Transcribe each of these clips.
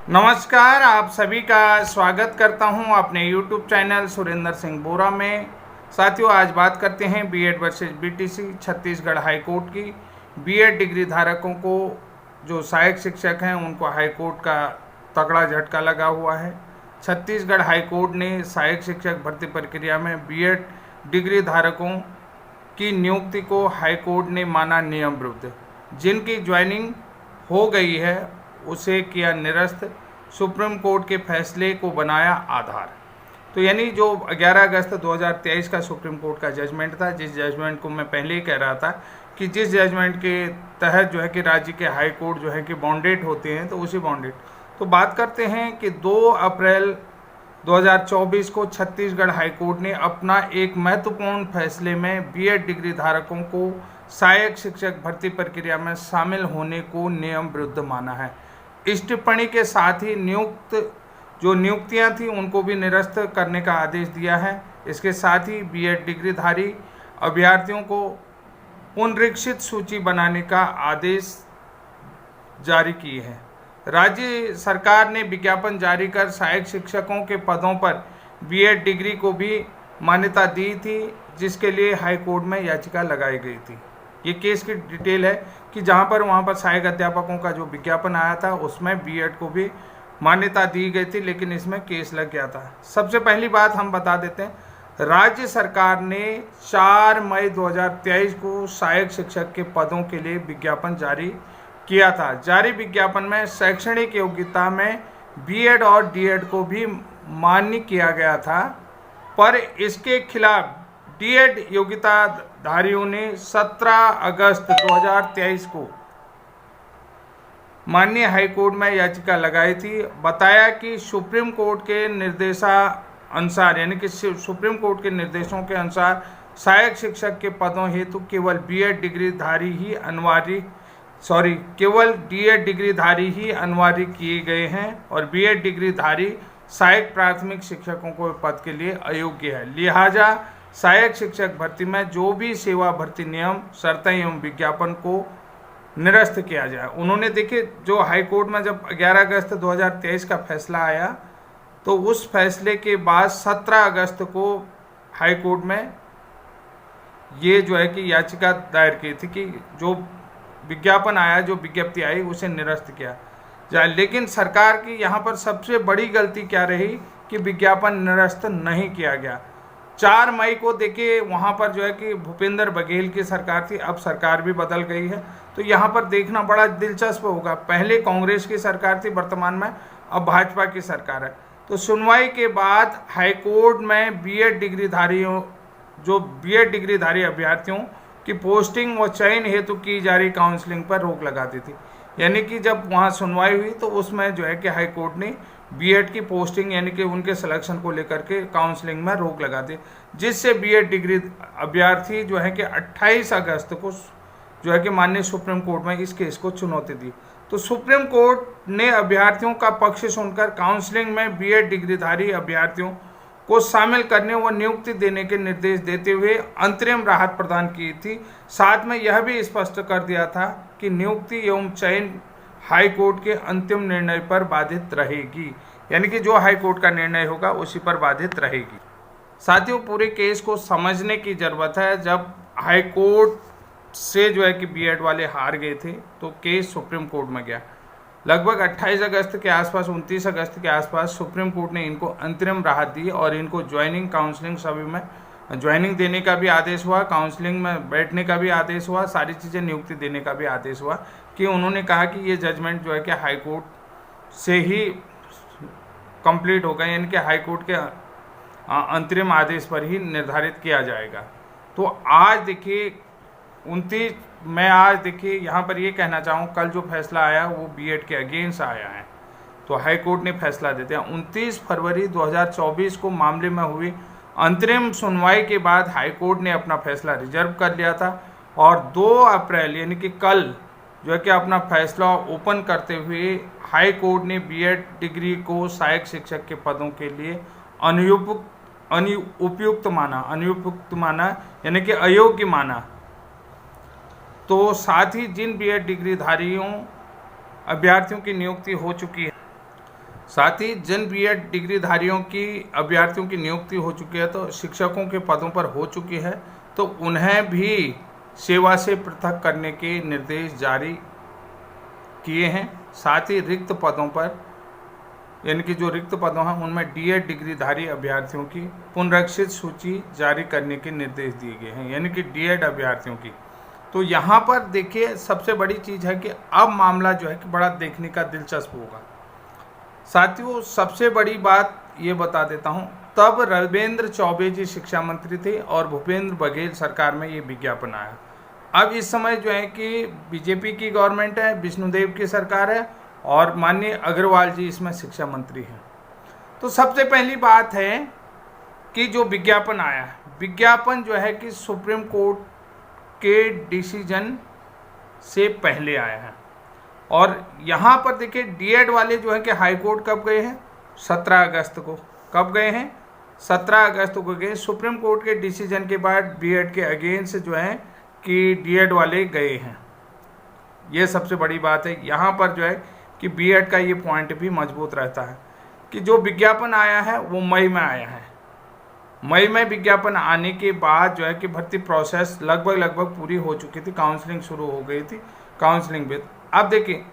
नमस्कार, आप सभी का स्वागत करता हूं अपने YouTube चैनल सुरेंद्र सिंह बोरा में। साथियों, आज बात करते हैं BEd versus BTC Chhattisgarh high court की। बीएड डिग्री धारकों को जो सहायक शिक्षक हैं उनको हाई कोर्ट का तगड़ा झटका लगा हुआ है। छत्तीसगढ़ हाई कोर्ट ने सहायक शिक्षक भर्ती प्रक्रिया में बीएड डिग्री धारकों की नियुक्ति को हाई कोर्ट ने माना नियम विरुद्ध। जिनकी ज्वाइनिंग हो गई है उसे किया निरस्त, सुप्रीम कोर्ट के फैसले को बनाया आधार। तो यानी जो 11 अगस्त 2023 का सुप्रीम कोर्ट का जजमेंट था, जिस जजमेंट को मैं पहले ही कह रहा था कि जिस जजमेंट के तहत जो है कि राज्य के हाई कोर्ट जो है कि बाउंडेड होते हैं, तो उसी बाउंडेड। तो बात करते हैं कि 2 अप्रैल 2024 को छत्तीसगढ़ हाई कोर्ट ने अपना एक महत्वपूर्ण फैसले में बीएड डिग्री धारकों को सहायक शिक्षक भर्ती प्रक्रिया में शामिल होने को नियम विरुद्ध माना है। इस टिप्पणी के साथ ही नियुक्तियां थी उनको भी निरस्त करने का आदेश दिया है। इसके साथ ही बीएड डिग्रीधारी अभ्यर्थियों को पुनरीक्षित सूची बनाने का आदेश जारी किए हैं। राज्य सरकार ने विज्ञापन जारी कर सहायक शिक्षकों के पदों पर बीएड डिग्री को भी मान्यता दी थी, जिसके लिए हाई कोर्ट में याचिका लगाई गई थी। ये केस की डिटेल है कि जहां पर वहां पर सहायक अध्यापकों का जो विज्ञापन आया था उसमें बीएड को भी मान्यता दी गई थी, लेकिन इसमें केस लग गया था। सबसे पहली बात हम बता देते हैं, राज्य सरकार ने 4 मई 2023 को सहायक शिक्षक के पदों के लिए विज्ञापन जारी किया था। जारी विज्ञापन में शैक्षणिक योग्यता में बीएड और डीएड को भी मान्य किया गया था, पर इसके खिलाफ डीएड योग्यताधारियों ने 17 अगस्त 2023 को माननीय हाई कोर्ट में याचिका लगाई थी। बताया कि सुप्रीम कोर्ट के निर्देशानुसार, यानी कि सुप्रीम कोर्ट के निर्देशों के अनुसार सहायक शिक्षक के पदों हेतु केवल डीएड डिग्रीधारी ही अनिवार्य किए गए हैं और बीएड डिग्रीधारी सहायक प्राथमिक शिक्षकों को पद के लिए अयोग्य है। लिहाजा सहायक शिक्षक भर्ती में जो भी सेवा भर्ती नियम, शर्तें एवं विज्ञापन को निरस्त किया जाए। उन्होंने देखिए, जो हाई कोर्ट में जब 11 अगस्त 2023 का फैसला आया, तो उस फैसले के बाद 17 अगस्त को हाई कोर्ट में ये जो है कि याचिका दायर की थी कि जो विज्ञापन आया, जो विज्ञप्ति आई, उसे निरस्त किया जाए। लेकिन सरकार की यहाँ पर सबसे बड़ी गलती क्या रही कि विज्ञापन निरस्त नहीं किया गया। 4 मई को देखिए, वहाँ पर जो है कि भूपेंद्र बघेल की सरकार थी, अब सरकार भी बदल गई है। तो यहाँ पर देखना बड़ा दिलचस्प होगा, पहले कांग्रेस की सरकार थी, वर्तमान में अब भाजपा की सरकार है। तो सुनवाई के बाद हाई कोर्ट में बीएड डिग्रीधारी अभ्यर्थियों की पोस्टिंग व चयन हेतु की जा रही काउंसलिंग पर रोक लगा दी थी। यानी कि जब वहाँ सुनवाई हुई तो उसमें जो है कि हाई कोर्ट ने बीएड की पोस्टिंग यानी कि उनके सिलेक्शन को लेकर के काउंसलिंग में रोक लगा दी, जिससे बीएड डिग्री अभ्यर्थी जो है कि 28 अगस्त को जो है कि माननीय सुप्रीम कोर्ट में इस केस को चुनौती दी। तो सुप्रीम कोर्ट ने अभ्यर्थियों का पक्ष सुनकर काउंसलिंग में बीएड डिग्रीधारी अभ्यर्थियों को शामिल करने व नियुक्ति देने के निर्देश देते हुए अंतरिम राहत प्रदान की थी। साथ में यह भी स्पष्ट कर दिया था कि नियुक्ति एवं चयन हाई कोर्ट के अंतिम निर्णय पर बाधित रहेगी, यानी कि जो हाई कोर्ट का निर्णय होगा उसी पर बाधित रहेगी। साथियों, पूरे केस को समझने की ज़रूरत है। जब हाई कोर्ट से जो है कि बीएड वाले हार गए थे तो केस सुप्रीम कोर्ट में गया। लगभग 28 अगस्त के आसपास, 29 अगस्त के आसपास सुप्रीम कोर्ट ने इनको अंतरिम राहत दी और इनको ज्वाइनिंग, काउंसलिंग सभी में ज्वाइनिंग देने का भी आदेश हुआ, काउंसलिंग में बैठने का भी आदेश हुआ, सारी चीज़ें नियुक्ति देने का भी आदेश हुआ। कि उन्होंने कहा कि ये जजमेंट जो है कि हाई कोर्ट से ही कंप्लीट होगा, यानी कि हाई कोर्ट के अंतरिम आदेश पर ही निर्धारित किया जाएगा। तो आज देखिए मैं आज देखिए यहाँ पर ये कहना चाहूँ, कल जो फैसला आया वो बीएड के अगेंस्ट आया है, तो हाई कोर्ट ने फैसला देते हैं। 29 फरवरी 2024 को मामले में हुई अंतरिम सुनवाई के बाद हाई कोर्ट ने अपना फैसला रिजर्व कर लिया था और 2 अप्रैल यानी कि कल जो है कि अपना फैसला ओपन करते हुए हाई कोर्ट ने बीएड डिग्री को सहायक शिक्षक के पदों के लिए अनुपयुक्त माना, यानी कि अयोग्य माना। तो साथ ही जिन बीएड डिग्रीधारियों अभ्यर्थियों की नियुक्ति हो चुकी है साथ ही जिन बीएड डिग्रीधारियों की अभ्यर्थियों की नियुक्ति हो चुकी है, तो शिक्षकों के पदों पर हो चुकी है, तो उन्हें भी सेवा से पृथक करने के निर्देश जारी किए हैं। साथ ही रिक्त पदों पर, यानी कि जो रिक्त पदों हैं उनमें डीएड डिग्रीधारी अभ्यर्थियों की पुनरीक्षित सूची जारी करने के निर्देश दिए गए हैं, यानी कि डीएड अभ्यर्थियों की। तो यहाँ पर देखिए सबसे बड़ी चीज़ है कि अब मामला जो है कि बड़ा देखने का दिलचस्प होगा। साथियों, सबसे बड़ी बात ये बता देता हूँ, तब रविंद्र चौबे जी शिक्षा मंत्री थे और भूपेंद्र बघेल सरकार में ये विज्ञापन आया। अब इस समय जो है कि बीजेपी की गवर्नमेंट है, विष्णुदेव की सरकार है और माननीय अग्रवाल जी इसमें शिक्षा मंत्री हैं। तो सबसे पहली बात है कि जो विज्ञापन आया है, विज्ञापन जो है कि सुप्रीम कोर्ट के डिसीजन से पहले आया है। और यहाँ पर देखिए डीएड वाले जो है कि हाई कोर्ट कब गए हैं, 17 अगस्त को। कब गए हैं, 17 अगस्त को गए। सुप्रीम कोर्ट के डिसीजन के बाद बीएड के अगेंस्ट जो है कि डीएड वाले गए हैं। ये सबसे बड़ी बात है। यहाँ पर जो है कि बीएड का ये पॉइंट भी मजबूत रहता है कि जो विज्ञापन आया है वो मई में आया है। मई में विज्ञापन आने के बाद जो है कि भर्ती प्रोसेस लगभग पूरी हो चुकी थी, काउंसलिंग शुरू हो गई थी, काउंसलिंग भी। अब देखिए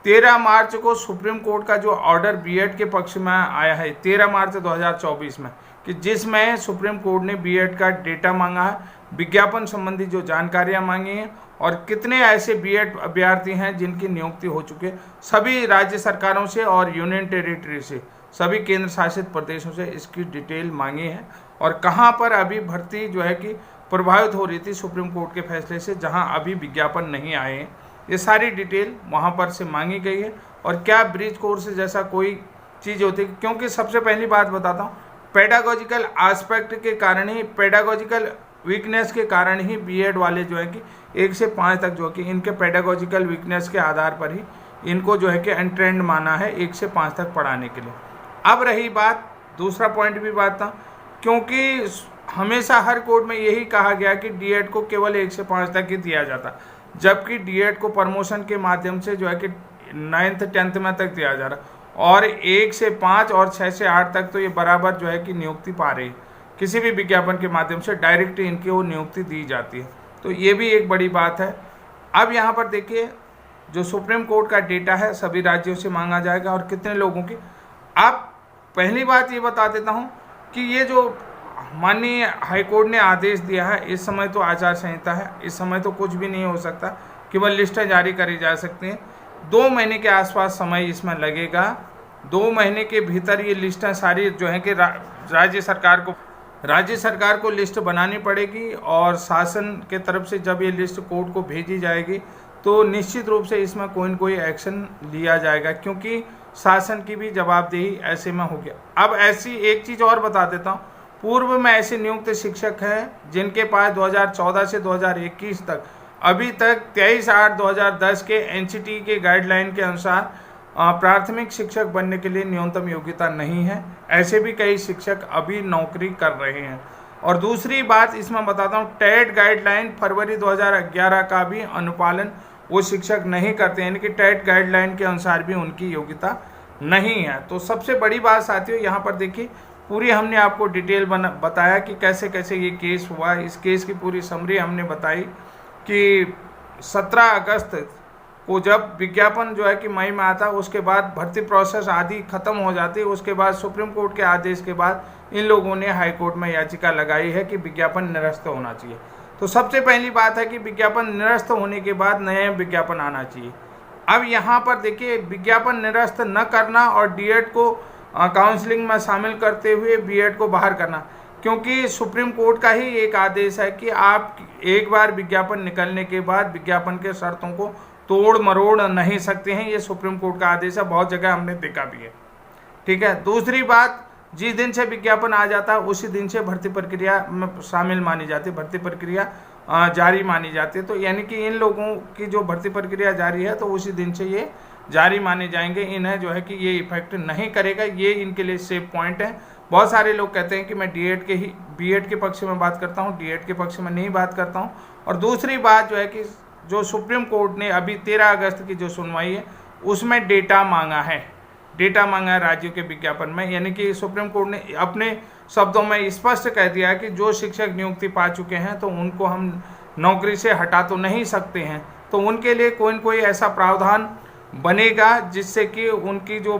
13 मार्च को सुप्रीम कोर्ट का जो ऑर्डर बीएड के पक्ष में आया है 13 मार्च 2024 में, कि जिसमें सुप्रीम कोर्ट ने बीएड का डेटा मांगा है, विज्ञापन संबंधी जो जानकारियां मांगी हैं और कितने ऐसे बीएड अभ्यर्थी हैं जिनकी नियुक्ति हो चुकी है, सभी राज्य सरकारों से और यूनियन टेरिटरी से, सभी केंद्र शासित प्रदेशों से इसकी डिटेल मांगी है। और कहाँ पर अभी भर्ती जो है कि प्रभावित हो रही थी सुप्रीम कोर्ट के फैसले से, जहाँ अभी विज्ञापन नहीं आए हैं, ये सारी डिटेल वहाँ पर से मांगी गई है। और क्या ब्रिज कोर्स जैसा कोई चीज़ होती है, क्योंकि सबसे पहली बात बताता हूँ, पेडागोजिकल एस्पेक्ट के कारण ही, पेडागोजिकल वीकनेस के कारण ही बीएड वाले जो है कि 1 से 5 तक जो है कि इनके पेडागोजिकल वीकनेस के आधार पर ही इनको जो है कि अनट्रेंड माना है 1 से 5 तक पढ़ाने के लिए। अब रही बात, दूसरा पॉइंट भी बात था, क्योंकि हमेशा हर कोर्ट में यही कहा गया कि डीएड को केवल 1 से 5 तक ही दिया जाता, जबकि डीएड को प्रमोशन के माध्यम से जो है कि 9th 10th में तक दिया जा रहा, और 1 से 5 और 6 से 8 तक तो ये बराबर जो है कि नियुक्ति पा रही, किसी भी विज्ञापन के माध्यम से डायरेक्ट इनकी वो नियुक्ति दी जाती है। तो ये भी एक बड़ी बात है। अब यहाँ पर देखिए जो सुप्रीम कोर्ट का डेटा है सभी राज्यों से मांगा जाएगा और कितने लोगों की। अब पहली बात ये बता देता हूँ कि ये जो माननीय हाईकोर्ट ने आदेश दिया है, इस समय तो आचार संहिता है, इस समय तो कुछ भी नहीं हो सकता, केवल लिस्टें जारी करी जा सकती हैं। 2 महीने के आसपास समय इसमें लगेगा। 2 महीने के भीतर ये लिस्टें सारी जो है कि राज्य सरकार को लिस्ट बनानी पड़ेगी और शासन के तरफ से जब ये लिस्ट कोर्ट को भेजी जाएगी तो निश्चित रूप से इसमें कोई न कोई एक्शन लिया जाएगा, क्योंकि शासन की भी जवाबदेही ऐसे में हो गया। अब ऐसी एक चीज़ और बता देता हूँ, पूर्व में ऐसे नियुक्त शिक्षक हैं जिनके पास 2014 से 2021 तक अभी तक 23/8/2010 के एनसीटी के गाइडलाइन के अनुसार प्राथमिक शिक्षक बनने के लिए न्यूनतम योग्यता नहीं है। ऐसे भी कई शिक्षक अभी नौकरी कर रहे हैं। और दूसरी बात इसमें बताता हूँ, टेट गाइडलाइन फरवरी 2011 का भी अनुपालन वो शिक्षक नहीं करते, यानी कि टेट गाइडलाइन के अनुसार भी उनकी योग्यता नहीं है। तो सबसे बड़ी बात साथियों यहाँ पर देखिए, पूरी हमने आपको डिटेल बताया कि कैसे कैसे ये केस हुआ। इस केस की पूरी समरी हमने बताई कि 17 अगस्त को जब विज्ञापन जो है कि मई में आता, उसके बाद भर्ती प्रोसेस आदि खत्म हो जाती है। उसके बाद सुप्रीम कोर्ट के आदेश के बाद इन लोगों ने हाई कोर्ट में याचिका लगाई है कि विज्ञापन निरस्त होना चाहिए। तो सबसे पहली बात है कि विज्ञापन निरस्त होने के बाद नया विज्ञापन आना चाहिए। अब यहाँ पर देखिए, विज्ञापन निरस्त न करना और डीएड को काउंसलिंग में शामिल करते हुए बीएड को बाहर करना, क्योंकि सुप्रीम कोर्ट का ही एक आदेश है कि आप एक बार विज्ञापन निकलने के बाद विज्ञापन के शर्तों को तोड़ मरोड़ नहीं सकते हैं। ये सुप्रीम कोर्ट का आदेश है, बहुत जगह हमने देखा भी है। ठीक है। दूसरी बात, जिस दिन से विज्ञापन आ जाता है उसी दिन से भर्ती प्रक्रिया में शामिल मानी जाती है, भर्ती प्रक्रिया जारी मानी जाती है। तो यानी कि इन लोगों की जो भर्ती प्रक्रिया जारी है तो उसी दिन से ये जारी माने जाएंगे। इन्हें जो है कि ये इफेक्ट नहीं करेगा, ये इनके लिए सेफ पॉइंट है। बहुत सारे लोग कहते हैं कि मैं बीएड के पक्ष में बात करता हूँ, डीएड के पक्ष में नहीं बात करता हूँ। और दूसरी बात जो है कि जो सुप्रीम कोर्ट ने अभी 13 अगस्त की जो सुनवाई है उसमें डेटा मांगा है, डेटा मांगा है राज्यों के विज्ञापन में। यानी कि सुप्रीम कोर्ट ने अपने शब्दों में स्पष्ट कह दिया है कि जो शिक्षक नियुक्ति पा चुके हैं तो उनको हम नौकरी से हटा तो नहीं सकते हैं, तो उनके लिए कोई न कोई ऐसा प्रावधान बनेगा जिससे कि उनकी जो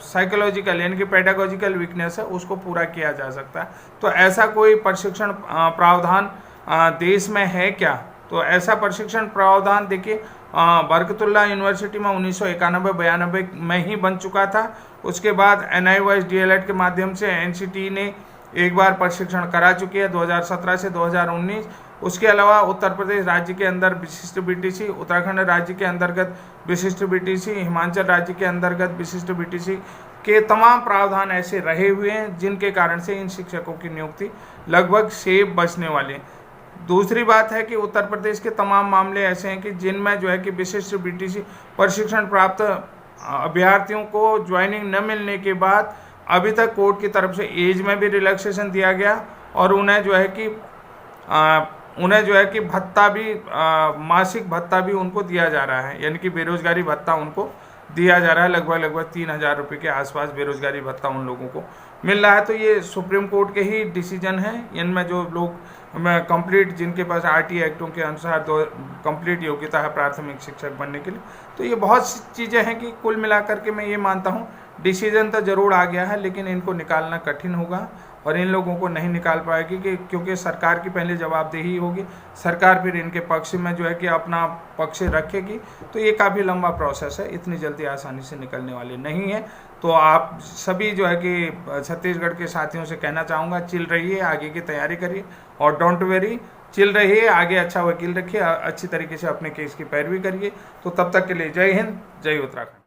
साइकोलॉजिकल यानी कि पेडागोजिकल वीकनेस है उसको पूरा किया जा सकता है। तो ऐसा कोई प्रशिक्षण प्रावधान देश में है क्या? तो ऐसा प्रशिक्षण प्रावधान देखिए बरकतुल्लाह यूनिवर्सिटी में 1991-92 में ही बन चुका था। उसके बाद NIOS DLED के माध्यम से NCT ने एक बार प्रशिक्षण करा चुकी है 2017 से 2019। उसके अलावा उत्तर प्रदेश राज्य के अंदर विशिष्ट BTC, उत्तराखंड राज्य के अंतर्गत विशिष्ट BTC, हिमाचल राज्य के अंतर्गत विशिष्ट BTC के तमाम प्रावधान ऐसे रहे हुए हैं जिनके कारण से इन शिक्षकों की नियुक्ति लगभग सेफ बचने वाली है। दूसरी बात है कि उत्तर प्रदेश के तमाम मामले ऐसे हैं कि जिनमें जो है कि विशिष्ट BTC प्रशिक्षण प्राप्त अभ्यर्थियों को ज्वाइनिंग न मिलने के बाद अभी तक कोर्ट की तरफ से एज में भी रिलैक्सेशन दिया गया और उन्हें जो है कि भत्ता भी मासिक भत्ता भी उनको दिया जा रहा है, यानी कि बेरोजगारी भत्ता उनको दिया जा रहा है। लगभग 3,000 रुपये के आसपास बेरोजगारी भत्ता उन लोगों को मिल रहा है। तो ये सुप्रीम कोर्ट के ही डिसीजन है। इनमें जो लोग कंप्लीट जिनके पास RT एक्टों के अनुसार तो कंप्लीट योग्यता है प्राथमिक शिक्षक बनने के लिए, तो ये बहुत सी चीज़ें हैं कि कुल मिलाकर के मैं ये मानता हूँ डिसीजन तो ज़रूर आ गया है, लेकिन इनको निकालना कठिन होगा और इन लोगों को नहीं निकाल पाएगी क्योंकि सरकार की पहले जवाबदेही होगी, सरकार फिर इनके पक्ष में जो है कि अपना पक्ष रखेगी। तो ये काफ़ी लंबा प्रोसेस है, इतनी जल्दी आसानी से निकलने वाले नहीं है। तो आप सभी जो है कि छत्तीसगढ़ के साथियों से कहना चाहूँगा, चिल रहिए, आगे की तैयारी करिए और डोंट वेरी, चिल रहिए, आगे अच्छा वकील रखिए, अच्छी तरीके से अपने केस की पैरवी करिए। तो तब तक के लिए जय हिंद, जय उत्तराखंड।